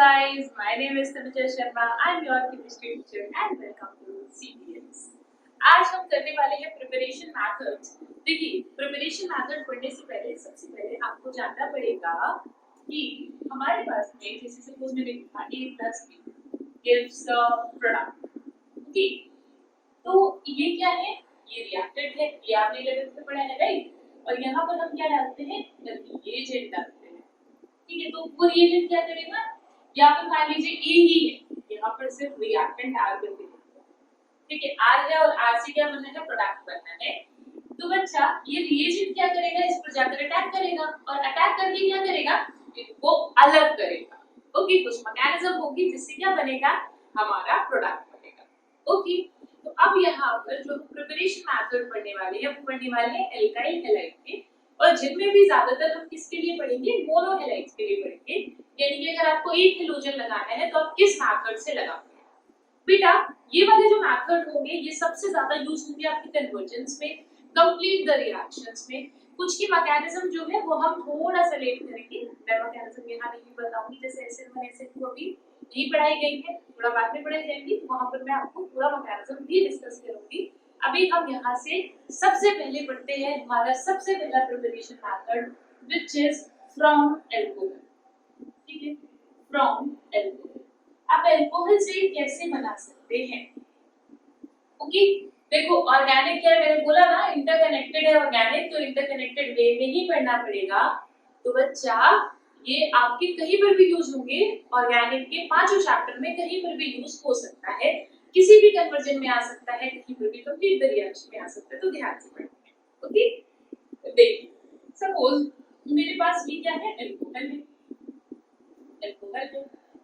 guys, my name is Tanuja Sharma. I'm your chemistry teacher and welcome to CPS. आज हम करने वाले हैं प्रिपरेशन मेथड्स। देखिए, प्रिपरेशन मेथड पढ़ने से पहले सबसे पहले आपको जानना पड़ेगा कि हमारे पास में जैसे सपोज मैंने लिखा A plus B gives the product। Okay, तो ये क्या है? ये रिएक्टेंट है, ये आपने 11th में पढ़ा है राइट? और यहाँ पर हम क्या डालते हैं? रिएजेंट डालते हैं। ठीक है, तो वो रिएजेंट क्या करेगा? या फिर मान लीजिए ए ही है, यहाँ पर सिर्फ रिएक्टेंट आर बन के ठीक है, आर है और आर से क्या बनना है? प्रोडक्ट बनना है। तो बच्चा ये रिएजेंट क्या करेगा? इस पर जाकर अटैक करेगा और अटैक करके क्या करेगा? इसको अलग करेगा। ओके, कुछ मैकेनिज्म होगी जिससे क्या बनेगा? हमारा प्रोडक्ट बनेगा। ओके, तो अब यहाँ पर जो प्रिपरेशन मेथड पढ़ने वाले हैं वो पढ़ने वाले हैं एल्काइल हैलाइड के, और जिनमें भी ज्यादातर हम किसके लिए पढ़ेंगे? मोनो हैलाइड्स के लिए पढ़ेंगे। यानी कि अगर आपको एक हेलोजन लगाना है तो आप किस मेथड से लगाओगे? बेटा, ये वाले जो मेथड होंगे ये सबसे ज्यादा यूज होंगे आपके कन्वर्जेंस में, कंप्लीट द रिएक्शंस में। कुछ की मैकेनिज्म जो है वो हम थोड़ा सा लेट करेंगे, मैं मैकेनिज्म यहाँ नहीं बताऊंगी, जैसे SN1 SN2 अभी नहीं पढ़ाई गई है, थोड़ा बाद में पढ़ाई जाएगी, वहां पर मैं आपको पूरा मैकेनिज्म भी डिस्कस करूंगी। अभी हम यहाँ से सबसे पहले पढ़ते हैं हमारा सबसे पहला preparation method which is from alcohol. ठीक है, फ्रॉम अल्कोहल। आप अल्कोहल से कैसे बना सकते हैं? ओके, देखो ऑर्गेनिक क्या है, मैंने बोला ना इंटरकनेक्टेड है ऑर्गेनिक, तो इंटरकनेक्टेड वे में ही पढ़ना पड़ेगा। तो बच्चा ये आपके कहीं पर भी यूज होंगे, ऑर्गेनिक के पांचों चैप्टर में कहीं पर भी यूज हो सकता है, किसी भी कन्वर्जन में आ सकता है, कहीं पर भी कंप्लीट द रिएक्शन में आ सकता है, तो ध्यान से पढ़ना। ओके, देखिए सपोज मेरे पास ये क्या है? अल्कोहल है, अल्कोहल है।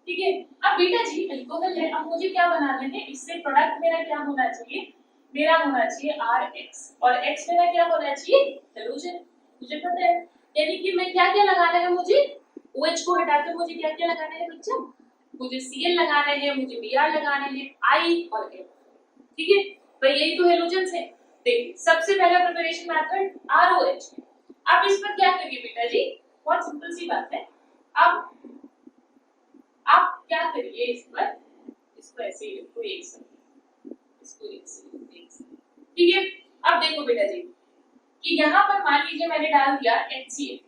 ठीक है, अब बेटा जी अल्कोहल है, अब मुझे क्या बनाना है? इससे प्रोडक्ट मेरा क्या होना चाहिए? मेरा होना चाहिए RH, और X मेरा क्या होना चाहिए? हेलोजन। मुझे पता है, यानी कि मैं क्या क्या लगाना है मुझे? OH को हटाकर मुझे क्या क्या लगाना है बच्चा? मुझे Cl लगाना है, मुझे Br लगाना है, I और L। ठीक है भाई, यही तो हेलोजन्स है। देखिए सबसे पहला प्रिपरेशन मेथड ROH है। आप इस पर क्या करिए बेटा जी, बहुत सिंपल सी बात है। अब आप क्या करिए इस पर, इसको ऐसे ही लिखो एक साथ, इसको एक साथ। ठीक है, अब देखो बेटा जी कि यहाँ पर मान लीजिए मैंने डाल दिया HCl,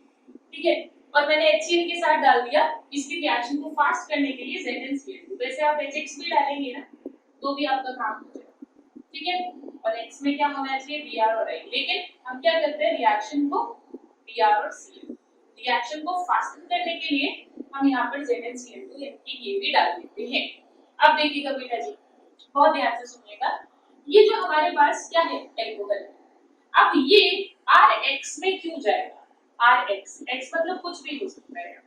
ठीक है, और मैंने HCl के साथ डाल दिया इसकी रिएक्शन को फास्ट करने के लिए ZnCl। वैसे आप HX भी डालेंगे ना तो भी आपका काम हो जाएगा। ठीक है, और X में क्या होना चाहिए? Br और I। लेकिन हम क्या करते हैं? रिएक्शन को Br और Cl, रिएक्शन को फास्ट करने के लिए हम यहाँ पर ZnCl2 ये भी डाल देते हैं। अब देखिएगा बेटा जी, बहुत ध्यान से सुनिएगा, ये जो हमारे पास क्या है? अल्कोहल है। अब ये RH में क्यों जाएगा? RH, X मतलब कुछ भी हो सकता है,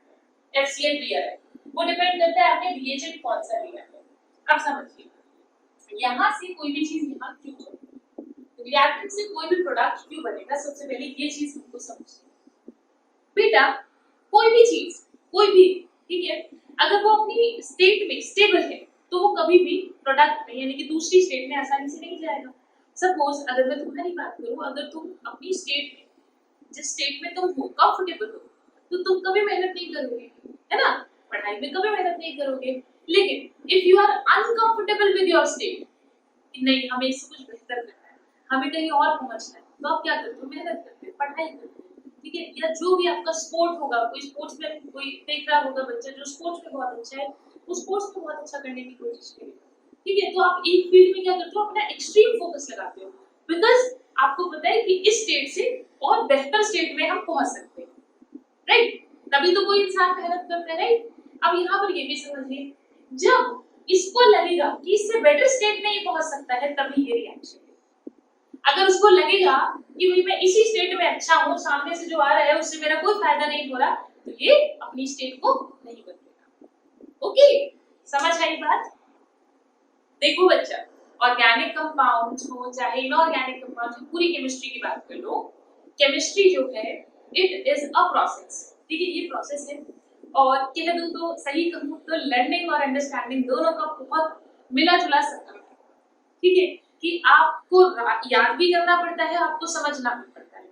FCl Br है, वो डिपेंड करता है आपने रिएजेंट कौन सा लिया है। अब समझिए, यहाँ से कोई भी चीज यहाँ क्यों जाएगी, रिएक्टेंट से कोई भी प्रोडक्ट क्यों बनेगा? सबसे पहले ये चीज हमको समझिए बेटा। कोई भी चीज, कोई भी, ठीक है, अगर वो अपनी स्टेट में स्टेबल है तो वो कभी भी प्रोडक्ट में यानी कि दूसरी स्टेट में आसानी से नहीं जाएगा। सपोज अगर मैं तुम्हारी बात करूं, अगर तुम अपनी स्टेट में, जिस स्टेट में तुम हो कंफर्टेबल हो, तो तुम कभी मेहनत नहीं करोगे, है ना? पढ़ाई में कभी मेहनत नहीं करोगे। लेकिन if you are uncomfortable with your state, नहीं हमें इससे कुछ बेहतर करना है, हमें कहीं और पहुंचना है, तो आप क्या करते हो? मेहनत करते हो, पढ़ाई करते हो। ठीक है, या जो भी आपका स्पोर्ट होगा, कोई स्पोर्ट्स में कोई देख रहा होगा बच्चा जो स्पोर्ट्स में बहुत अच्छा है, वो स्पोर्ट्स में बहुत अच्छा करने की कोशिश करेगा। ठीक है, तो आप एक फील्ड में क्या करते हो? अपना एक्सट्रीम फोकस लगाते हो, बिकॉज आपको पता है कि इस स्टेट से और बेहतर स्टेट में हम पहुंच सकते हैं, राइट? तभी तो कोई इंसान मेहनत करता है, राइट? अब यहाँ पर ये भी समझिए, जब इसको लगेगा कि इससे बेटर स्टेट में ये पहुंच सकता है, तभी ये रिएक्शन। अगर उसको लगेगा कि भाई मैं इसी स्टेट में अच्छा हूँ, सामने से जो आ रहा है उससे मेरा कोई फायदा नहीं हो रहा, तो ये अपनी स्टेट को नहीं बदलेगा। ओके, समझ आई बात? देखो बच्चा, ऑर्गेनिक कंपाउंड्स हो चाहे इनऑर्गेनिक कंपाउंड्स हो, पूरी केमिस्ट्री की बात कर लो, केमिस्ट्री जो है इट इज अ प्रोसेस। ठीक है, ये प्रोसेस है, और कह दूं तो सही कहूं तो लर्निंग और अंडरस्टैंडिंग दोनों का बहुत मिला जुला संगम है। ठीक है, कि आपको याद भी करना पड़ता है, आपको समझना भी पड़ता है।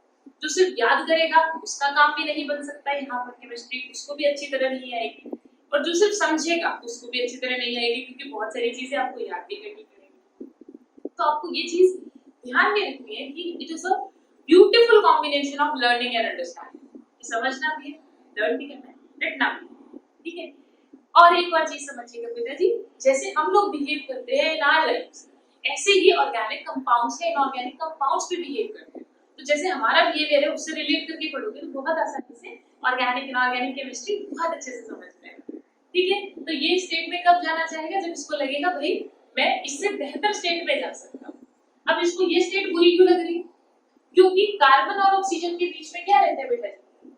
जो सिर्फ याद करेगा उसका काम भी नहीं बन सकता है यहाँ पर केमिस्ट्री, उसको भी अच्छी तरह नहीं आएगी। और जो सिर्फ समझेगा उसको भी अच्छी तरह नहीं आएगी, क्योंकि बहुत सारी चीजें आपको याद भी करनी पड़ेगी। तो आपको ये चीज ध्यान में रखनी है कि it is a beautiful combination of learning and understanding. समझना भी है, लर्न भी करना है, रटना भी है, ठीक है। और एक बार चीज समझिएगा बेटा जी, जैसे हम लोग बिहेव करते हैं इन आवर लाइफ्स, ऐसे ही ऑर्गेनिक कंपाउंड्स या इनऑर्गेनिक कंपाउंड्स भी बिहेव करते हैं। तो जैसे हमारा बिहेवियर है उससे रिलेट करके पढ़ोगे तो बहुत आसानी से ऑर्गेनिक इनऑर्गेनिक केमिस्ट्री बहुत अच्छे से समझ में आएगा, ठीक है। तो ये स्टेट में कब जाना चाहेगा, जब इसको लगेगा भाई मैं इससे बेहतर स्टेट में जा सकता हूँ। अब इसको ये स्टेट बुरी क्यों लग रही है, क्योंकि कार्बन और ऑक्सीजन के बीच में क्या रहता है बेटा,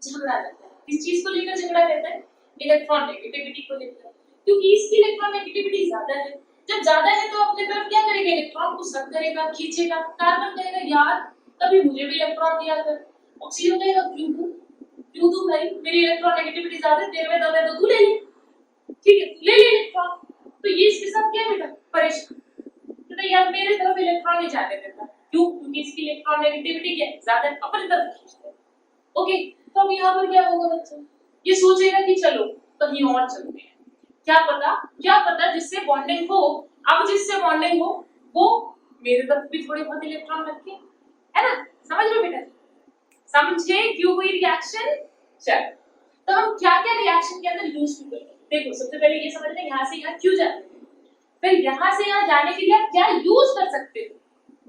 झगड़ा रहता है। किस चीज को लेकर झगड़ा रहता है, इलेक्ट्रॉन नेगेटिविटी को लेकर, क्योंकि इसकी इलेक्ट्रॉन नेगेटिविटी ज्यादा है। जब ज्यादा है तो अपने तरफ क्या करेगा, इलेक्ट्रॉन को सक करेगा, खींचेगा। कार्बन कहेगा यार तभी मुझे भी इलेक्ट्रॉन दिया कर, ऑक्सीजन कहेगा क्यों दूं भाई, मेरी इलेक्ट्रॉन नेगेटिविटी ज्यादा है, तेरे में ज्यादा है तो तू ले ले, ठीक है ले ले इलेक्ट्रॉन। तो ये इसके साथ क्या बेटा, परेशान, तो यार मेरे तरफ इलेक्ट्रॉन नहीं जाने देता, क्यों, क्योंकि इसकी इलेक्ट्रॉन नेगेटिविटी क्या है, ज्यादा है, अपनी तरफ खींचता है। ओके, तो अब यहाँ पर क्या होगा बच्चा, ये सोचेगा कि चलो कहीं और चलते हैं, क्या पता जिससे बॉन्डिंग हो, अब जिससे बॉन्डिंग हो वो मेरे तरफ भी थोड़े बहुत इलेक्ट्रॉन रखे, है ना। समझ लो बेटा, समझे क्यों हुई रिएक्शन। चल तो हम क्या क्या रिएक्शन के अंदर यूज करते हैं, देखो सबसे पहले ये समझ लें यहाँ से यहाँ क्यों जाते हैं, फिर यहाँ से यहाँ जाने के लिए आप क्या यूज कर सकते हो,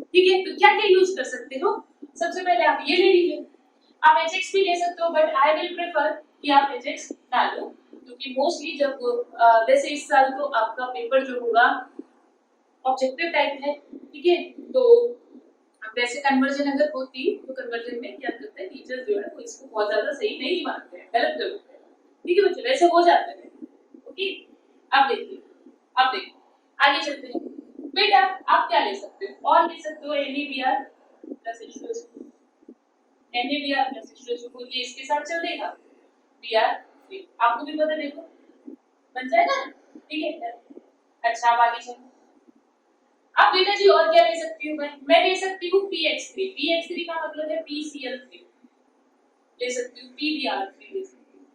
ठीक है। तो क्या क्या यूज कर सकते हो, सबसे पहले आप ये ले लीजिए, आप एचएक्स भी ले सकते हो, बट आई विल प्रेफर कि आप एचएक्स ना लो, क्योंकि मोस्टली जब वैसे इस साल तो आपका पेपर जो होगा ऑब्जेक्टिव टाइप है, ठीक है। तो वैसे कन्वर्जन अगर होती तो कन्वर्जन में क्या करते हैं टीचर्स जो है वो इसको बहुत ज्यादा सही नहीं मानते हैं, गलत करते हैं, ठीक है बच्चे, वैसे हो जाते हैं। ओके, अब देखिए आगे चलते हैं बेटा, आप क्या ले सकते हो, और ले सकते हो NaBr plus H2SO, NaBr plus H2SO, ये इसके साथ चल देगा, Br आपको भी पता, देखो बन जाएगा, ठीक है। अच्छा अब आगे चलो, अब बेटा जी और क्या ले सकती हूँ मैं ले सकती हूँ PX3 का मतलब है PCl3 ले सकती हूँ, PBr3 ले सकती हूँ,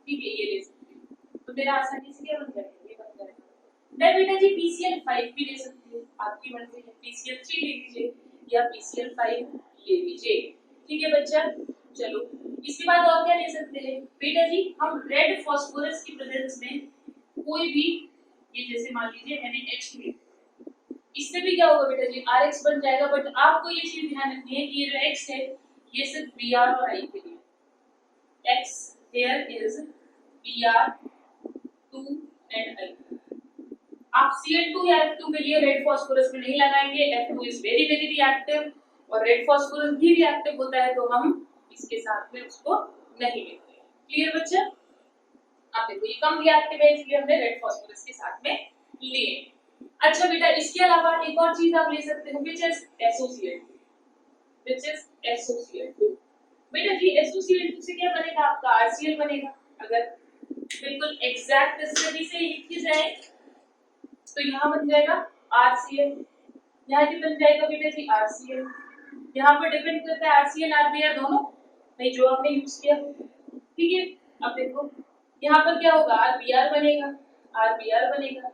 ठीक है ये ले सकती हूँ। तो मेरा आसानी से क्या बन जाएगा, ये बन जाएगा। मैं बेटा जी PCl5 भी ले सकती हूँ, आपकी मर्जी है, PCl3 ले लीजिए या PCl5 ले लीजिए, ठीक है बच्चा। चलो इसके बाद और क्या ले सकते हैं बेटा जी, हम रेड फास्फोरस की प्रेजेंस में कोई भी, ये जैसे मान लीजिए NaH3, इससे भी क्या होगा बेटा जी RX बन जाएगा, बट आपको ये चीज ध्यान रखनी है कि ये जो X है ये सिर्फ Br और I के लिए, X here is Br2 and I। आप Cl2 या F2 के लिए रेड फास्फोरस में नहीं लगाएंगे, F2 is very very reactive और रेड फास्फोरस भी रिएक्टिव होता है, तो हम इसके साथ में उसको नहीं लेते। क्लियर बच्चा, आप देखो ये कम रिएक्टिव है इसलिए हमने रेड फास्फोरस के साथ में लिए। अच्छा बेटा इसके अलावा एक और चीज आप ले सकते हो which is SOCl2। बेटा जी SOCl2 से क्या बनेगा, आपका RCl बनेगा। अगर बिल्कुल एग्जैक्ट स्टडी से लिखी जाए तो यहाँ बन जाएगा RCl, यहाँ भी बन जाएगा बेटा जी RCl। यहाँ पर डिपेंड करता है RCl RBr दोनों भाई जो आपने यूज किया, ठीक है। अब देखो यहाँ पर क्या होगा, RBr बनेगा,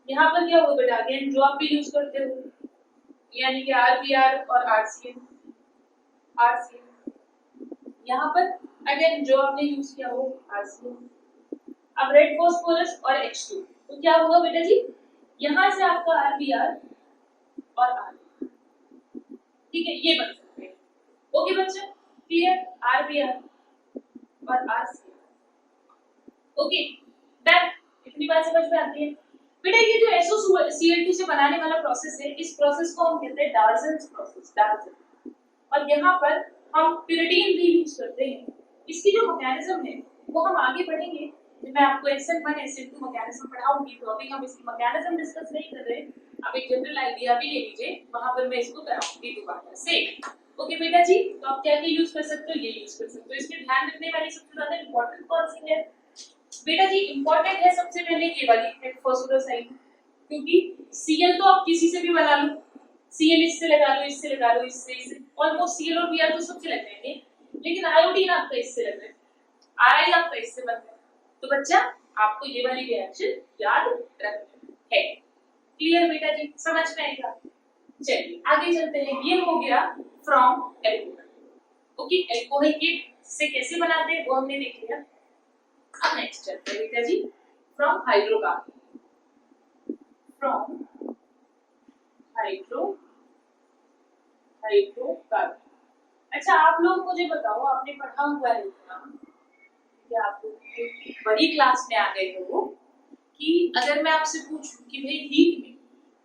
यहाँ पर क्या होगा बेटा, अगेन जो आप भी यूज करते हो, यानी कि RBr और RCl, यहाँ पर अगेन जो आपने यूज किया हो RCl। अब रेड फास्फोरस और H2, तो क्या होगा बेटा जी, यहाँ से आपका RBr और R, ठीक है ये बन सकते हैं। ओके बच्चा, क्लियर, RBr और RCl, ओके डन, इतनी बात समझ में आती है बेटा। ये जो SOCl2 से बनाने वाला प्रोसेस है, इस प्रोसेस को हम कहते हैं डाल्टन्स प्रोसेस, डाल्टन। और यहाँ पर हम pyridine भी यूज करते हैं। इसकी जो मैकेनिज्म है वो हम आगे पढ़ेंगे, मैं आपको SN1 SN2 मैकेनिज्म पढ़ाऊंगी, तो अभी हम इसकी मैकेनिज्म डिस्कस नहीं कर रहे। आप एक जनरल आइडिया भी ले लीजिए, वहां पर मैं इसको कराऊंगी दोबारा से। ओके बेटा जी, तो आप क्या क्या यूज कर सकते हो, ये यूज कर सकते हो। इसमें ध्यान रखने वाली सबसे ज्यादा इंपॉर्टेंट कौन सी है बेटा जी, इंपॉर्टेंट है सबसे पहले ये वाली फास्फोरस आइड, क्योंकि Cl तो आप किसी से भी बना लो, Cl इससे लगा लो, इससे लगा लो, इससे ऑलमोस्ट Cl और Br तो सबसे लग जाएंगे, लेकिन आयोडीन आपका इससे लग रहा है, Ri आपका इससे बन रहा है। तो बच्चा आपको ये वाली रिएक्शन याद रखनी है। क्लियर बेटा जी, समझ में आएगा? चलिए आगे चलते हैं। ये हो गया फ्रॉम एल्कोहल। ओके, एल्कोहल के से कैसे बनाते हैं वो हमने देख लिया। अब नेक्स्ट चलते हैं बेटा जी, फ्रॉम हाइड्रोकार्बन। From hydrocarbon. अच्छा आप लोग मुझे बताओ, आपने पढ़ा हुआ है इतना कि आप लोग बड़ी क्लास में आ गए हो कि अगर मैं आपसे पूछूं कि भाई हीट में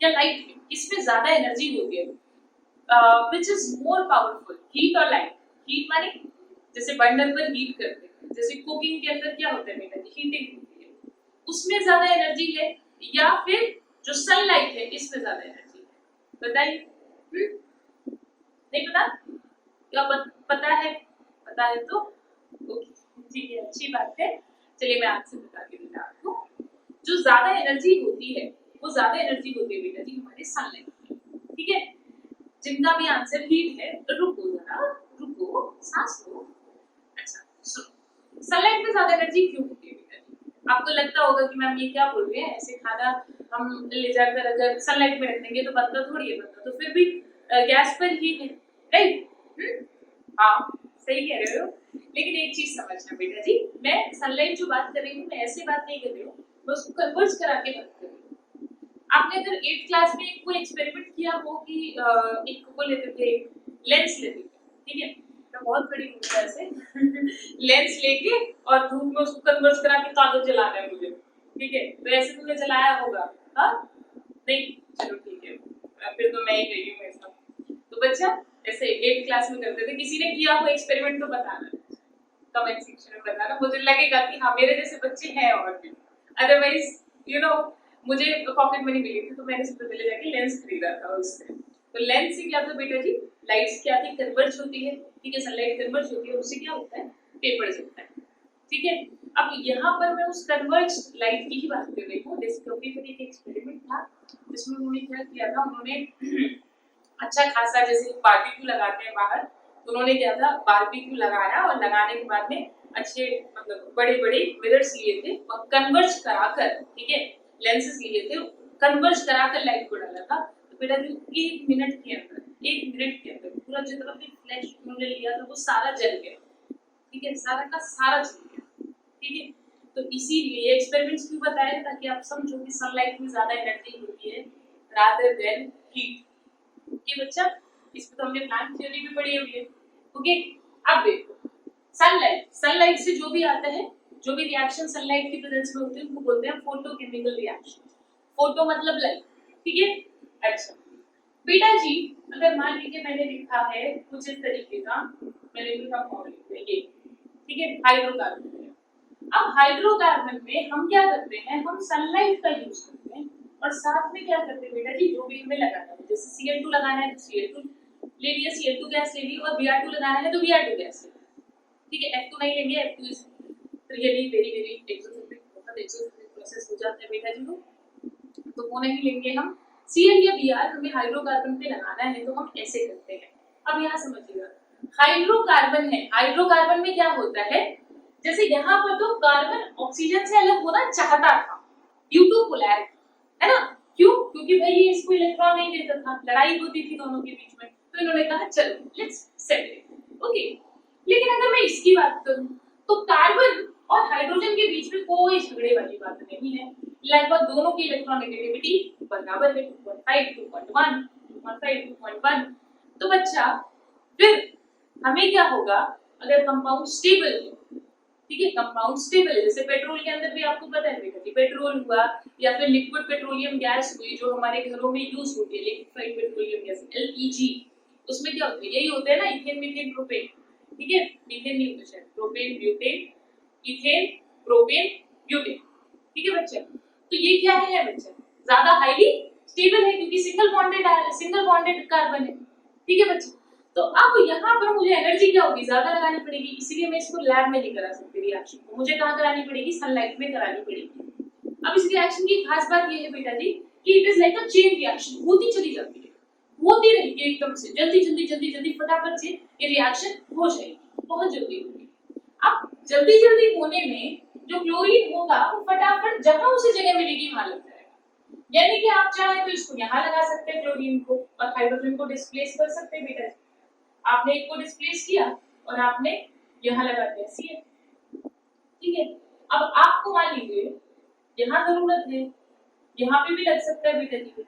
या लाइट में किसमें ज्यादा एनर्जी होती है, which is more powerful, heat और लाइट? हीट माने जैसे बर्नर पर हीट करते हैं, जैसे कुकिंग के अंदर क्या होता है बेटा जी, हीटिंग होती है, उसमें ज्यादा एनर्जी है, या फिर जो सनलाइट है इसमें ज्यादा एनर्जी है? बताइए। नहीं पता? क्या पता है? पता है तो ओके, ठीक है, अच्छी बात है। चलिए मैं आंसर बताती हूँ आपको। जो ज्यादा एनर्जी होती है वो ज्यादा एनर्जी होती है बेटा जी हमारे सनलाइट में, ठीक है? जिनका भी आंसर हीट है तो रुको जरा, रुको, सांस लो। अच्छा सुनो, सनलाइट में ज्यादा एनर्जी क्यों होती है बेटा जी? आपको लगता होगा कि मैम ये क्या बोल रहे हैं, ऐसे खाना हम ले जाकर अगर सनलाइट में रख देंगे तो बनता थोड़ी है, बनता तो फिर भी गैस पर ही है, राइट? हाँ सही कह रहे हो, लेकिन एक चीज समझना बेटा जी, मैं सनलाइट जो बात कर रही हूँ मैं ऐसे बात नहीं कर रही हूँ, मैं उसको कन्वर्ट करा के बात कर रही हूँ। आपने अगर 8th क्लास में कोई एक्सपेरिमेंट किया हो कि एक को लेते थे, लेंस लेते थे, ठीक है? मैं बहुत बड़ी हूँ ऐसे लेंस लेके और धूप में उसको कन्वर्ट करा के कागज जलाना है मुझे, ठीक है? तो ऐसे तुमने जलाया होगा? हाँ नहीं, चलो ठीक है, फिर तो मैं ही गई हूँ ऐसा। तो बच्चा ऐसे 8th क्लास में करते थे, किसी ने किया हो एक्सपेरिमेंट तो बताना कमेंट सेक्शन में, बताना, मुझे लगेगा कि हाँ मेरे जैसे बच्चे हैं और भी। अदरवाइज यू नो मुझे पॉकेट मनी मिली थी तो मैंने सबसे पहले जाके लेंस खरीदा था उससे। तो लेंस से क्या था बेटा जी, लाइट्स क्या थी, कन्वर्ज होती है, ठीक है? सनलाइट कन्वर्ज होती है, उससे क्या होता है, पेपर जलता है, ठीक है? अब यहाँ पर मैं उस कन्वर्ज लाइट की ही बात कर रही हूँ। डिस्कवरी पर एक एक्सपेरिमेंट था जिसमें उन्होंने क्या किया था, उन्होंने अच्छा खासा जैसे बारबेक्यू लगाते हैं बाहर, तो उन्होंने क्या था, बारबेक्यू लगाया और लगाने के बाद में अच्छे मतलब बड़े बड़े मिरर्स लिए थे और कन्वर्ज कराकर, ठीक है, लेंसेज लिए थे, कन्वर्ज कराकर लाइट को डाला था। तो बेटा जो 1 मिनट के अंदर, 1 मिनट के अंदर पूरा जितना भी फ्लैश उन्होंने लिया था वो सारा जल गया, ठीक है? सारा का सारा जल गया, ठीक है? तो इसीलिए ये एक्सपेरिमेंट्स क्यों बताया ताकि आप समझो कि सनलाइट में ज्यादा एनर्जी होती है रादर देन हीट। ओके बच्चा, इसमें तो हमने प्लांट थ्योरी भी पढ़ी हुई है। ओके, अब देखो सनलाइट से जो भी आता है, जो भी रिएक्शन सनलाइट की प्रेजेंस में होते हैं उनको बोलते हैं फोटोकेमिकल रिएक्शन। फोटो मतलब लाइट, ठीक है? अच्छा बेटा जी, अगर मान लीजिए मैंने लिखा है कुछ इस तरीके का, मैंने लिखा फॉर्मूला ये, ठीक है, हाइड्रोकार्बन। अब हाइड्रोकार्बन में हम क्या करते हैं, हम सनलाइट का यूज करते हैं और साथ में क्या करते हैं बेटा जी, जो भी हमें लगाना है, जैसे Cl2 लगाना है तो Cl2 ले लिया, Cl2 गैस ले ली, और Br2 लगाना है तो Br2 गैस ले ली, ठीक है? F2 नहीं लेंगे, F2 is really very very exothermic, बहुत एक्सोथर्मिक प्रोसेस हो जाता है बेटा जी, तो वो नहीं लेंगे हम। Cl या Br हमें हाइड्रोकार्बन पे लगाना है तो हम ऐसे करते हैं। अब यहाँ समझिएगा, हाइड्रोकार्बन है, हाइड्रोकार्बन में क्या होता है, जैसे यहाँ पर तो कार्बन ऑक्सीजन से अलग होना चाहता था ड्यू टू पोलैरिटी, है ना? क्यों? क्योंकि भाई ये इसको इलेक्ट्रॉन नहीं देता था, लड़ाई होती थी दोनों के बीच में, तो इन्होंने कहा चलो लेट्स सेपरेट। ओके, लेकिन अगर मैं इसकी बात करूं तो कार्बन और हाइड्रोजन के बीच में कोई झगड़े वाली बात नहीं है, लगभग दोनों की इलेक्ट्रोनेगेटिविटी बराबर है, 2.5 2.1 2.5 2.1। तो बच्चा फिर हमें क्या होगा, अगर कंपाउंड स्टेबल है, ठीक है, कंपाउंड स्टेबल है, जैसे पेट्रोल के अंदर भी आपको पता है बेटा जी, पेट्रोल हुआ या फिर लिक्विड पेट्रोलियम गैस हुई जो हमारे घरों में यूज होती है, लिक्विफाइड पेट्रोलियम गैस एलपीजी, उसमें क्या होता है, यही होता है ना, इथेन मीथेन प्रोपेन, ठीक है? मीथेन नहीं होता शायद, propane butane, ethane propane butane, ठीक है बच्चे? तो ये क्या है बच्चे, ज्यादा हाईली स्टेबल है क्योंकि सिंगल बॉन्डेड कार्बन है, ठीक है बच्चे? तो अब यहाँ पर मुझे एनर्जी क्या होगी, ज्यादा लगानी पड़ेगी, इसीलिए मैं इसको लैब में नहीं करा सकती रिएक्शन को, मुझे कहाँ करानी पड़ेगी, सनलाइट में करानी पड़ेगी। अब इस रिएक्शन की खास बात ये है बेटा जी कि it is like a chain reaction, होती चली जाती है, होती रहेगी एकदम से, जल्दी जल्दी जल्दी जल्दी फटाफट से ये रिएक्शन हो जाएगी, बहुत जल्दी होगी। अब जल्दी जल्दी होने में जो क्लोरीन होगा वो फटाफट जहां उसे जगह मिलेगी वहां लग जाएगा। यानी कि आप चाहे तो इसको यहाँ लगा सकते हैं क्लोरीन को और हाइड्रोजन को डिस्प्लेस कर सकते हैं बेटा। आपने एक को डिस्प्लेस किया और आपने यहाँ लगा दिया Cl, ठीक है। अब आपको मान लीजिए यहाँ जरूरत है, यहाँ पे भी लग सकता है बेटा जी,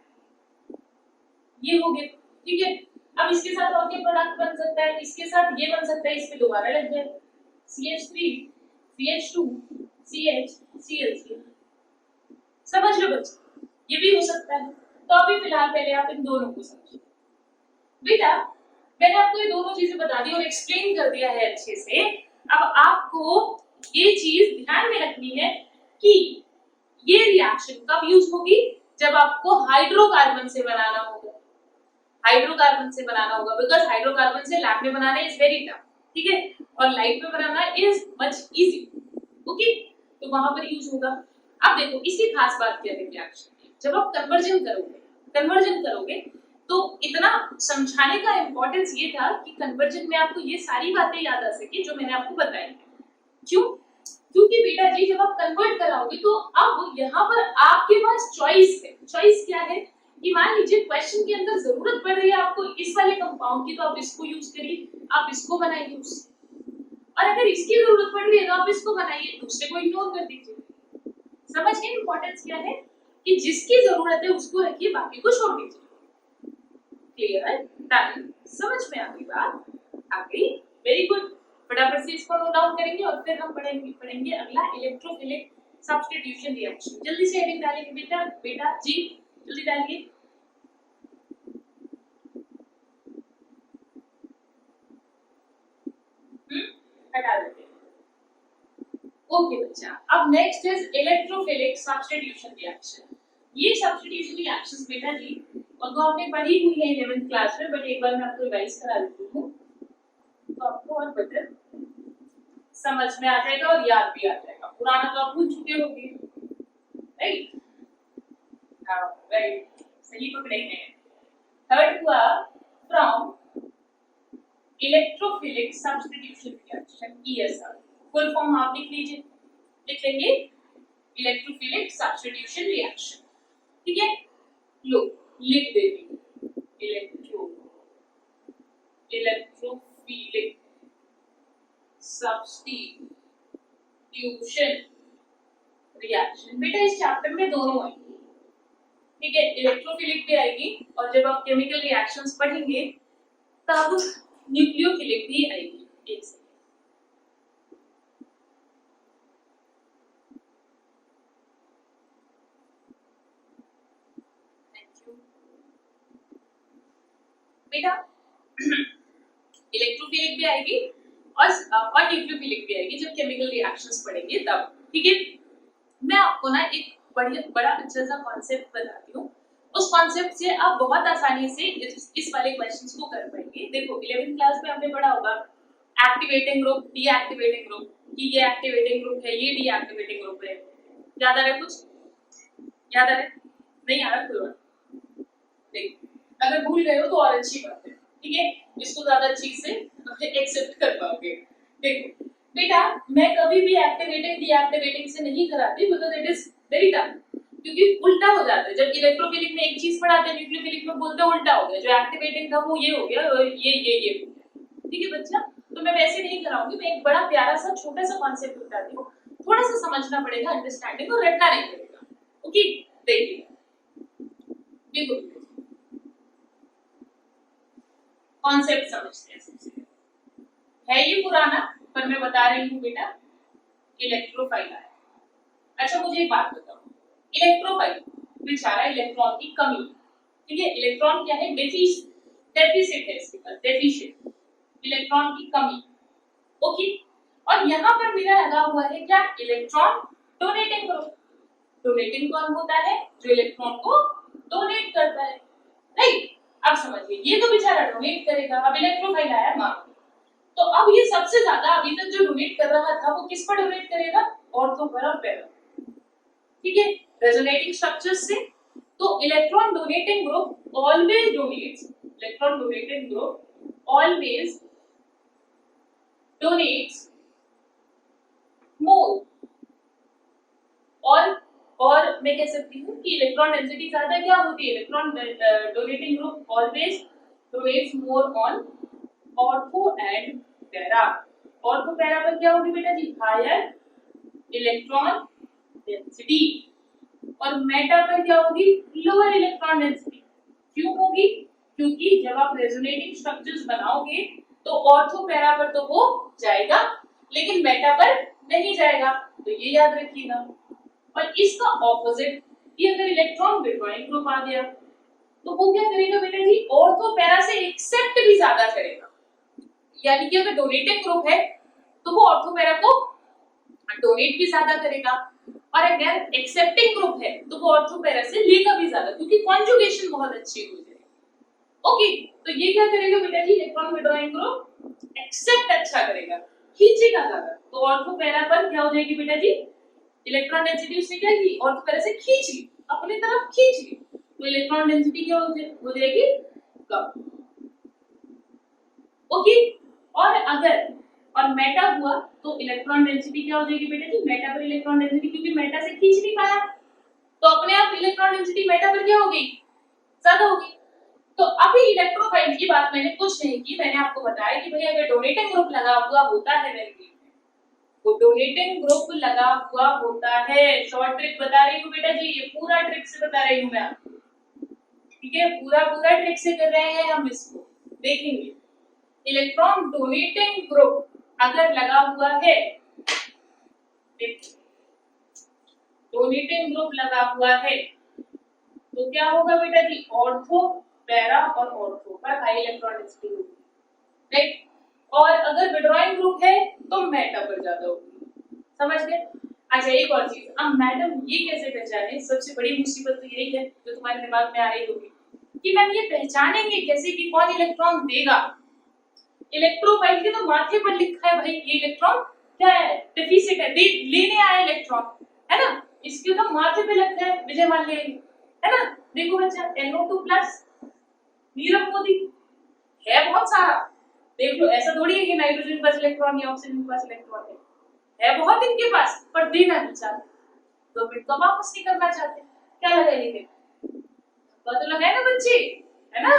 ये हो गया, ठीक है। अब इसके साथ और क्या प्रोडक्ट बन सकता है, इसके साथ ये बन सकता है, इस पे दोबारा लग जाए CH3 CH2 CH Cl3, समझ लो बच्चे, ये भी हो सकता है। तो अभी फिलहाल पहले आप इन दोनों को समझिए बेटा। मैंने आपको ये दोनों चीजें बता दी और एक्सप्लेन कर दिया है अच्छे से। अब आपको ये चीज ध्यान में रखनी है कि ये रिएक्शन कब यूज होगी, जब आपको हाइड्रोकार्बन से बनाना होगा, हाइड्रोकार्बन से बनाना होगा, बिकॉज हाइड्रोकार्बन से लैब में बनाना इज वेरी टफ, ठीक है, और लाइट में बनाना इज मच इजी, ओके, तो वहां पर यूज होगा। अब देखो इसकी खास बात क्या है रिएक्शन की, जब आप कन्वर्जन करोगे तो इतना समझाने का इंपॉर्टेंस ये था कि कन्वर्जन में आपको ये सारी बातें याद आ सके जो मैंने आपको बताई। क्यों? क्योंकि बेटा जी जब आप कन्वर्ट कराओगे तो अब यहाँ पर आपके पास चॉइस है। चॉइस क्या है कि मान लीजिए क्वेश्चन के अंदर जरूरत पड़ रही है आपको इस वाले कंपाउंड की, तो आप इसको यूज करिए, आप इसको बनाइए उससे, और अगर इसकी जरूरत पड़ रही है तो आप इसको बनाइए, दूसरे को इग्नोर कर दीजिए। समझ गए इंपॉर्टेंस क्या है कि जिसकी जरूरत है उसको रखिए, बाकी को छोड़ दीजिए। क्लियर है? डन, समझ में आ गई बात? आ गई, वेरी गुड। फटाफट से इसको नोट डाउन करेंगे और फिर हम पढ़ेंगे अगला इलेक्ट्रोफिलिक सब्स्टिट्यूशन रिएक्शन। जल्दी से हेडिंग डालेंगे बेटा जी, जल्दी डालिए। हटा देते हैं। ओके बच्चा, अब next is electrophilic substitution reaction. ये सब्स्टिट्यूशन रिएक्शंस बेटा जी और वो आपने पढ़ी हुई है 11th क्लास में, बट एक बार मैं आपको रिवाइज करा देती हूँ तो आपको और बेटर समझ में आ जाएगा और याद भी आ जाएगा। पुराना तो आप भूल चुके होंगे, राइट? हाँ राइट, सही पकड़े हैं। थर्ड हुआ from electrophilic substitution reaction, ESR। Full form आप लिख लीजिए, लिख लेंगे इलेक्ट्रोफिलिक सब्स्टिट्यूशन रिएक्शन, ठीक है। लो लिख देती हूँ इलेक्ट्रोफिलिक सब्स्टिट्यूशन रिएक्शन। बेटा इस चैप्टर में दोनों है, ठीक है, इलेक्ट्रोफिलिक भी आएगी और जब आप केमिकल रिएक्शंस पढ़ेंगे तब न्यूक्लियोफिलिक भी आएगी। एक सेकंड, थैंक यू बेटा। इलेक्ट्रोफिलिक भी आएगी और न्यूक्लियोफिलिक भी आएगी जब केमिकल रिएक्शंस पढ़ेंगे तब, ठीक है। मैं आपको ना एक बड़ा अच्छा सा कॉन्सेप्ट बताती हूँ, उस कॉन्सेप्ट से आप बहुत आसानी से इस वाले क्वेश्चंस को कर पाएंगे। देखो 11th क्लास में हमने पढ़ा होगा एक्टिवेटिंग ग्रुप, डीएक्टिवेटिंग ग्रुप, कि ये एक्टिवेटिंग ग्रुप है, ये डीएक्टिवेटिंग ग्रुप है। याद आ रहा है कुछ? याद आ रहा है? नहीं आ रहा तो देखो, अगर भूल गए हो तो और अच्छी बात है, ठीक है, इसको ज्यादा अच्छी से एक्सेप्ट कर पाओगे। देखो बेटा मैं कभी भी एक्टिवेटिंग डीएक्टिवेटिंग से नहीं कराती, because it is very tough, क्योंकि उल्टा हो जाता है। जब इलेक्ट्रोफिलिक में एक चीज पढ़ाते हैं, न्यूक्लियोफिलिक में बोलते हैं उल्टा हो गया, जो एक्टिवेटिंग था वो ये हो गया, ये हो गया, ठीक है बच्चा। तो मैं वैसे नहीं कराऊंगी, मैं एक बड़ा प्यारा सा छोटा सा कॉन्सेप्ट बताती हूँ, थोड़ा सा समझना पड़ेगा, अंडरस्टैंडिंग और रटना नहीं पड़ेगा, ओके। देखिए देखो कॉन्सेप्ट समझते हैं। सबसे है ये पुराना, पर मैं बता रही हूँ बेटा, इलेक्ट्रोफाइल आया। अच्छा मुझे एक बात बताओ, इलेक्ट्रोफाइल बेचारा इलेक्ट्रॉन की कमी, ठीक है, इलेक्ट्रॉन क्या है, डेफिसिट है इसके पास, डेफिशिएंट, इलेक्ट्रॉन की कमी, ओके। और यहाँ पर मेरा लगा हुआ है क्या, इलेक्ट्रॉन डोनेटिंग ग्रुप। डोनेटिंग कौन होता है, जो इलेक्ट्रॉन को डोनेट करता है, राइट। अब समझिए ये तो बेचारा डोनेट करेगा, अब इलेक्ट्रोफाइल आया मान, तो अब ये सबसे ज्यादा अभी तक जो डोनेट कर रहा था वो किस पर डोनेट करेगा, ऑर्थो पर और पैरा, ठीक है, रेजोनेटिंग स्ट्रक्चर्स से। तो electron donating group always donates, electron donating group always donates more मैं कह सकती हूँ कि इलेक्ट्रॉन डेंसिटी ज्यादा क्या होती है, electron donating group always donates more on ortho and para. Ortho para पर क्या होगी बेटा जी, हायर इलेक्ट्रॉन डेंसिटी, और मेटा पर क्या होगी, लोअर इलेक्ट्रॉन डेंसिटी। क्यों होगी, क्योंकि जब आप रेजोनेटिंग स्ट्रक्चर्स बनाओगे तो ऑर्थो पैरा पर तो वो जाएगा लेकिन मेटा पर नहीं जाएगा, तो ये याद रखिएगा। और इसका ऑपोजिट, ये अगर इलेक्ट्रॉन विड्रॉइंग ग्रुप आ गया तो वो क्या करेगा बेटा जी, ऑर्थो पैरा से एक्सेप्ट भी ज्यादा करेगा। यानी कि अगर डोनेटिंग ग्रुप है तो वो ऑर्थो पैरा को डोनेट भी ज्यादा करेगा, और अगर एक्सेप्टिंग ग्रुप है तो वो ऑर्थो पैरा से लेगा भी ज्यादा, क्योंकि कॉन्जुगेशन बहुत अच्छी हो जाएगी। ओके, तो ये क्या करेगा बेटा जी, इलेक्ट्रॉन विड्रॉइंग ग्रुप एक्सेप्ट अच्छा करेगा, खींचेगा ज्यादा, तो ऑर्थो पैरा पर क्या हो जाएगी बेटा जी, इलेक्ट्रॉन डेंसिटी उसने क्या की, ऑर्थो पैरा से खींच ली, अपनी तरफ खींच ली, तो इलेक्ट्रॉन डेंसिटी क्या हो जाएगी, कम। ओके, और अगर और मेटा हुआ तो इलेक्ट्रॉन डेंसिटी क्या हो जाएगी बेटा जी, मेटा पर इलेक्ट्रॉन डेंसिटी, क्योंकि मेटा से खींच नहीं पाया तो अपने आप इलेक्ट्रॉन डेंसिटी मेटा पर क्या हो गई, ज्यादा हो गई। तो अभी इलेक्ट्रोफाइल की बात मैंने कुछ नहीं की, मैंने आपको बताया कि भाई अगर डोनेटिंग ग्रुप लगा हुआ होता है वेरिएबल में, तो डोनेटिंग ग्रुप लगा हुआ होता है, शॉर्ट ट्रिक बता रही हूँ बेटा जी, ये पूरा ट्रिक से बता रही हूँ मैं आपको, ठीक है, पूरा पूरा ट्रिक से कर रहे हैं हम इसको, देखेंगे। इलेक्ट्रॉन डोनेटिंग ग्रुप अगर लगा हुआ है, डोनेटिंग ग्रुप लगा हुआ है तो क्या होगा बेटा जी, ऑर्थो पैरा और ऑर्थो पर हाई इलेक्ट्रॉन डेंसिटी होगी, राइट। और अगर विड्रॉइंग ग्रुप है तो मेटा पर ज्यादा होगी, समझ गए। अच्छा एक और चीज, अब मैडम ये कैसे पहचाने, सबसे बड़ी मुसीबत तो यही है जो तुम्हारे दिमाग में आ रही होगी कि मैम ये पहचानेंगे कैसे कि कौन इलेक्ट्रॉन देगा। इलेक्ट्रोफाइल के तो माथे पर लिखा है भाई, ये इलेक्ट्रॉन क्या है, डेफिसिट है, लेने आया इलेक्ट्रॉन, है ना, इसके तो माथे पे लगता है विजय माल्या, है ना। देखो बच्चा, NO2+ नीरव मोदी है बहुत सारा, देख लो, ऐसा थोड़ी है कि नाइट्रोजन के पास इलेक्ट्रॉन या ऑक्सीजन के पास इलेक्ट्रॉन है बहुत इनके पास, पर देना नहीं चाहते, तो फिर तो वापस नहीं करना चाहते, क्या लगा लिखे, तो लगा है ना बच्चे, है ना,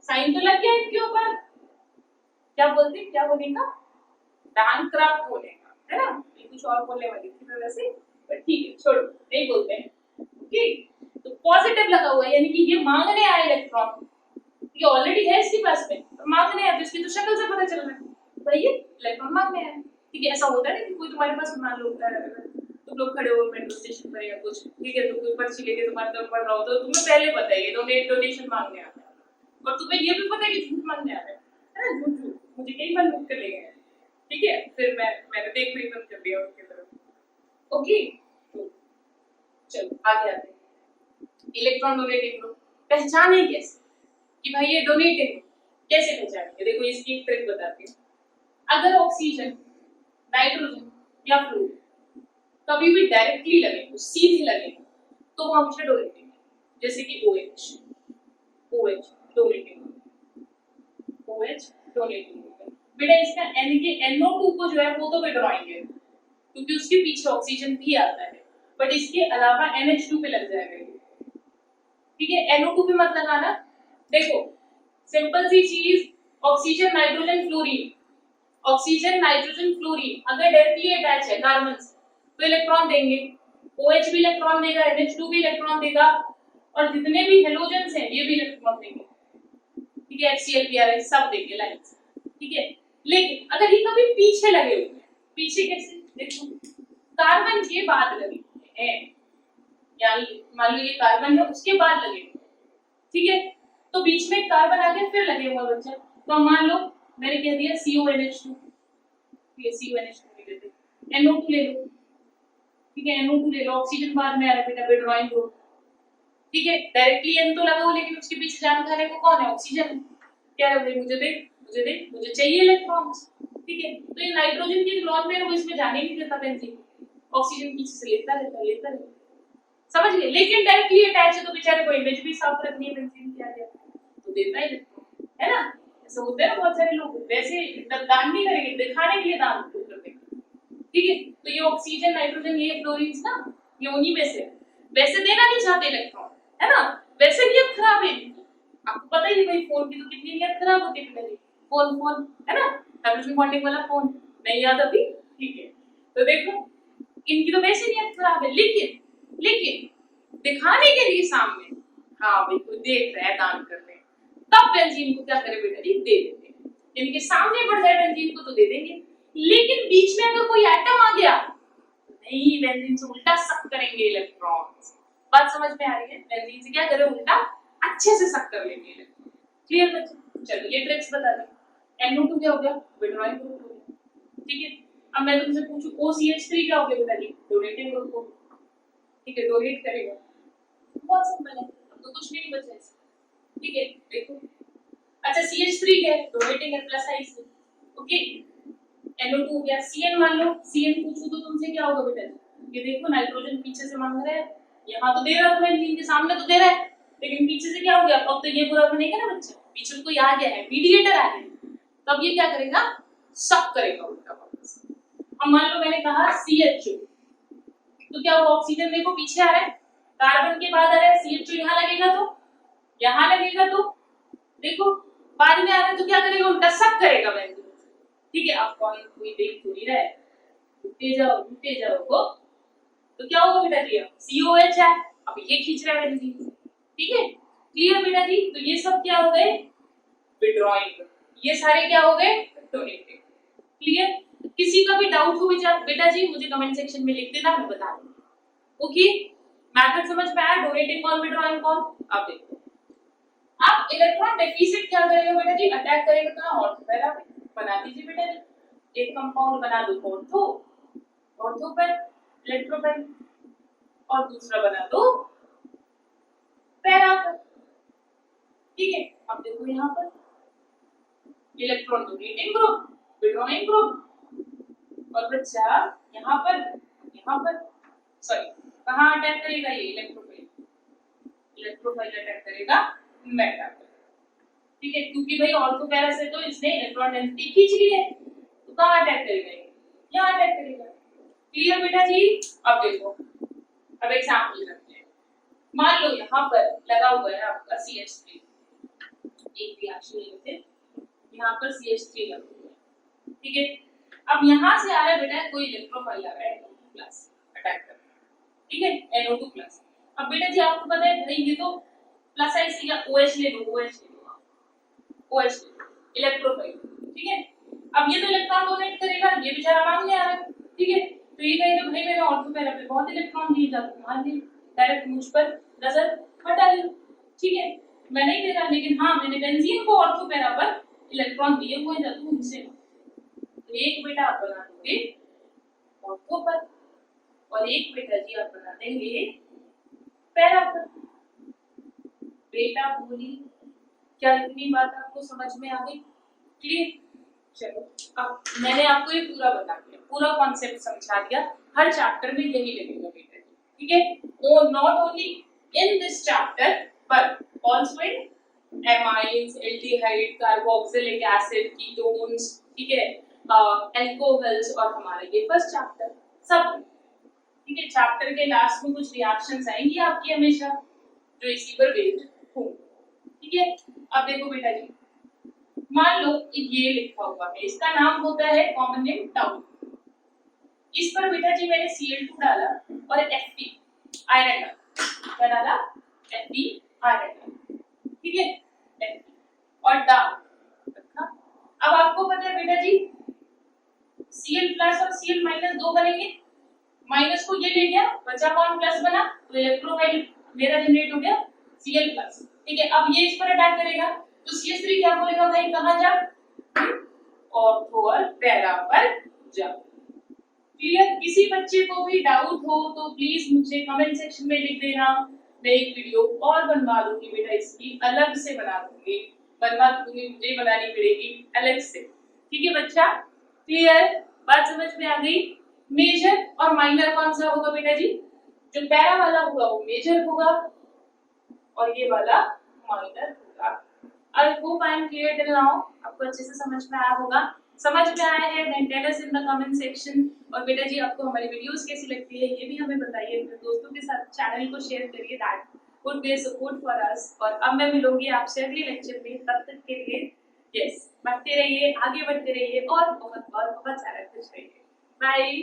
साइन तो लग गया इनके ऊपर, क्या बोलते, क्या बोलेगा, बैंकक्रप्ट बोलेगा, है ना, ये कुछ और बोलने वाली थी मैं वैसे, पर ठीक है छोड़ो, नहीं बोलते हैं। ओके, तो पॉजिटिव लगा हुआ है, यानी कि ये मांगने आया इलेक्ट्रॉन, ये ऑलरेडी है इसके पास में, तो मांगने आया, तो इसकी तो शक्ल से पता चल रहा है भाई ये इलेक्ट्रॉन मांगने आया, ठीक है। ऐसा होता है ना कि कोई तुम्हारे पास मान लो तुम लोग खड़े हो मेट्रो स्टेशन पर या कुछ, ठीक है, तो कोई पर्ची लेके तुम्हारे तरफ पढ़ रहा हो, तो तुम्हें पहले पता है ये डोनेशन मांगने आता है, और तुम्हें ये भी पता है कि झूठ मांगने आता है ना, झूठ, मुझे कई बार लूट कर ले गए, ठीक है, फिर मैंने देखना ही बंद कर दिया उनकी तरफ। ओके, तो चलो आगे आते हैं, इलेक्ट्रॉन डोनेटिंग ग्रुप पहचाने कैसे कि भाई ये डोनेटिंग, कैसे पहचानेंगे, देखो इसकी एक ट्रिक बताती हूँ। अगर ऑक्सीजन, नाइट्रोजन या फ्लूइड कभी भी डायरेक्टली लगे, तो सीधे लगे, तो वो हमेशा डोनेटिंग है, जैसे कि OH डोनेटिंग, OH डोनेटिंग, बेटा इसका N के NO2 को जो है वो तो विड्रॉइंग है, क्योंकि उसके पीछे ऑक्सीजन भी आता है, बट इसके अलावा NH2 पे लग जाएगा, ठीक है, NO2 पे मत लगाना। देखो सिंपल सी चीज, oxygen nitrogen fluorine, oxygen nitrogen fluorine अगर डायरेक्टली अटैच है कार्बन से तो इलेक्ट्रॉन देंगे, OH भी इलेक्ट्रॉन देगा, NH2 भी इलेक्ट्रॉन देगा, और जितने भी हेलोजेंस हैं ये भी इलेक्ट्रॉन देंगे, ठीक है, HCl PRI सब देंगे लाइन से, ठीक है। लेकिन अगर ये कभी पीछे लगे हुए हैं, पीछे कैसे, देखो कार्बन के बाद लगे हैं, यानी मान लो ये कार्बन है उसके बाद लगे, ठीक है, तो बीच में कार्बन आ गया फिर लगे हुआ बच्चा, तो मान लो मैंने कह दिया CONH2, ये CONH2 लिख देते, NO2 ले लो, ठीक है, NO2 ले लो, ऑक्सीजन बाद में आ रहा है बेटा विड्रॉइंग ग्रुप, ठीक है, डायरेक्टली N तो लगा हो लेकिन उसके पीछे जान खाने को कौन है, ऑक्सीजन है, क्या है भाई, मुझे दे मुझे दे, मुझे चाहिए इलेक्ट्रॉन्स, ठीक है, तो ये नाइट्रोजन की लॉन में वो इसमें जाने नहीं देता बेंजीन, ऑक्सीजन पीछे से लेता रहता, समझ गए। लेकिन डायरेक्टली अटैच है तो बेचारे को इमेज भी साफ रखनी है बेंजीन की, आ गया तो देता है इलेक्ट्रॉन, है ना, ऐसा होता है बहुत सारे लोग वैसे दान नहीं करेंगे, दिखाने के लिए दान करते हैं, ठीक है। तो ये ऑक्सीजन नाइट्रोजन ये फ्लोरीन्स ना, ये उन्हीं में से, वैसे देना नहीं चाहते इलेक्ट्रॉन, है ना, वैसे नियत खराब है इनकी। आपको पता ही है भाई फोन की तो कितनी नियत खराब होती है पहले, फोन फोन है ना, हाइड्रोजन बॉन्डिंग वाला फोन, नहीं याद अभी, ठीक है। तो देखो इनकी तो वैसे नियत खराब है, लेकिन लेकिन दिखाने के लिए सामने, हाँ भाई कोई देख रहा है दान कर रहे हैं, तब बेंजीन को क्या करे बेटा जी, दे देते हैं। इनके सामने पड़ जाए बेंजीन को तो दे देंगे, लेकिन बीच में अगर कोई एटम आ गया, नहीं बेंजीन से उल्टा सक करेंगे इलेक्ट्रॉन्स। बात समझ में आ रही है, बेंजीन से क्या करें, उल्टा अच्छे से सक कर लेंगे इलेक्ट्रॉन। क्लियर बच्चे, चलो ये ट्रिक्स बता दी। NO2 क्या हो गया, विड्रॉइंग ग्रुप हो गया, ठीक है। अब मैं तुमसे पूछूं OCH3 क्या हो गया बेटा जी, डोनेटिंग ग्रुप हो गया, ठीक है, डोनेट करेगा, बहुत सिंपल है, अब तो कुछ भी नहीं बचा इससे, ठीक है। देखो अच्छा CH3 है, डोनेटिंग है प्लस आई से, ओके। NO2 हो गया, CN मान लो, CN पूछूं तो तुमसे क्या होगा बेटा जी, ये देखो नाइट्रोजन पीछे से मांग रहा है, यहाँ तो दे रहा है बेंजीन के सामने तो दे रहा है, लेकिन पीछे से क्या हो गया, अब तो ये पूरा बनेगा ना बच्चा, पीछे में कोई आ गया है, मीडिएटर आ गया, तब ये क्या करेगा, सक करेगा उल्टा वापस। अब मान लो मैंने कहा CHO, तो क्या वो ऑक्सीजन देखो पीछे आ रहा है, कार्बन के बाद आ रहा है, CHO यहाँ लगेगा तो, यहाँ लगेगा तो, देखो बाद में आ रहा है तो क्या करेगा, उल्टा सक करेगा बेंजीन, ठीक है। अब कौन कोई देख थोड़ी रहा है, उठते जाओ को, तो क्या होगा बेटा जी, COH है, अब ये खींच रहा है बेंजीन, ठीक है। क्लियर बेटा जी, तो ये सब क्या हो गए, विड्रॉइंग, ये सारे क्या हो गए, डोनेटिंग। क्लियर, किसी का भी डाउट हो बेटा जी मुझे कमेंट सेक्शन में लिख देना, मैं बता दूंगी, ओके। मेथड समझ में आया, डोनेटिंग कौन, विड्रॉइंग कौन। अब देखो, अब इलेक्ट्रॉन डेफिसिट क्या करेगा बेटा जी, अटैक करेगा कहां, ऑर्थो पैरा पे, बना दीजिए बेटा जी, एक कंपाउंड बना दो ऑर्थो, ऑर्थो पर इलेक्ट्रोपेन, और दूसरा बना दो पैरा पर, ठीक है। अब देखो यहाँ पर electron donating group, withdrawing group, और बच्चा यहाँ पर सॉरी कहाँ अटैक करेगा, ये इलेक्ट्रोफाइल, इलेक्ट्रोफाइल अटैक करेगा मेटा पर, ठीक है, क्योंकि भाई ऑर्थो पैरा से तो इसने इलेक्ट्रॉन डेंसिटी खींच ली है, तो कहाँ अटैक करेगा, ये यहाँ अटैक करेगा। क्लियर बेटा जी, अब देखो, अब एग्जांपल करते हैं, मान लो यहाँ पर लगा हुआ है आपका CH3, एक रिएक्शन लेते हैं, यहाँ पर CH3 लगा हुआ है, ठीक है। अब यहाँ से आ रहा है बेटा कोई इलेक्ट्रोफाइल आ रहा है NO2 प्लस अटैक कर, ठीक है, NO2 प्लस। अब बेटा जी आपको पता है भाई ये तो प्लस आई सी या OH ले लो, OH ले लो, OH ले लो, इलेक्ट्रोफाइल, ठीक है। अब ये तो इलेक्ट्रॉन डोनेट करेगा, ये बेचारा मांगने आ रहा है, ठीक है, तो ये कहेगा भाई मैंने ऑर्थो पैरा पे बहुत इलेक्ट्रॉन दिए, जाते मान ली डायरेक्ट मुझ पर नजर हटा ली, ठीक है, मैं नहीं दे रहा, लेकिन हाँ मैंने बेंजीन को ऑर्थो पैरा पर इलेक्ट्रॉन दिए हुए हैं, जाते उनसे, तो एक बेटा आप बना दोगे ऑर्थो पर, और एक बेटा जी आप बना देंगे पैरा पर। बेटा बोली, क्या इतनी बात आपको समझ में आ गई, क्लियर। चलो अब मैंने आपको ये पूरा बता दिया, पूरा कॉन्सेप्ट समझा दिया, हर चैप्टर में यही लगेगा बेटा जी, ठीक है। और not only in this chapter but also in amines, aldehyde, carboxylic acid, ketones, ठीक है, अल्कोहल्स, और हमारा ये फर्स्ट चैप्टर सब, ठीक है। चैप्टर के लास्ट में कुछ रिएक्शंस आएंगी आपकी हमेशा, जो इसी पर बेस्ड होंगे, ठीक है। अब देखो बेटा जी, मान लो ये लिखा हुआ है, इसका नाम होता है कॉमन नेम टाउ, इस पर बेटा जी मैंने Cl2 डाला और Fe आयरन डाला, क्या डाला, Fe आयरन डाला, ठीक है, Fe और डाल रखा। अब आपको पता है बेटा जी Cl प्लस और Cl माइनस दो बनेंगे, माइनस को ये ले गया, बचा कौन, प्लस बना, तो इलेक्ट्रोफाइल मेरा जनरेट हो गया Cl प्लस, ठीक है। अब ये इस पर अटैक करेगा, तो CH3 क्या बोलेगा भाई, कहां जा, ऑर्थो और पैरा पर जा। क्लियर, किसी बच्चे को भी डाउट हो तो प्लीज मुझे कमेंट सेक्शन में लिख देना, मैं एक वीडियो और बनवा दूंगी बेटा, इसकी अलग से बना दूंगी, बनवा दूंगी, मुझे बनानी पड़ेगी अलग से, ठीक है बच्चा। क्लियर, बात समझ में आ गई। मेजर और माइनर कौन सा होगा बेटा जी, जो पैरा वाला होगा वो मेजर होगा और ये वाला माइनर होगा। I hope I am clear till now, आपको अच्छे से समझ में आया होगा। समझ में आया है then tell us in the comment section. और बेटा जी आपको हमारी वीडियोस कैसी लगती है ये भी हमें बताइए, अपने दोस्तों के साथ चैनल को शेयर करिए, that would be a support for us. और अब मैं मिलूंगी आपसे अगले लेक्चर में, तब तक के लिए यस बढ़ते रहिए, आगे बढ़ते रहिए और बहुत बहुत बहुत सारा खुश रहिए। बाय।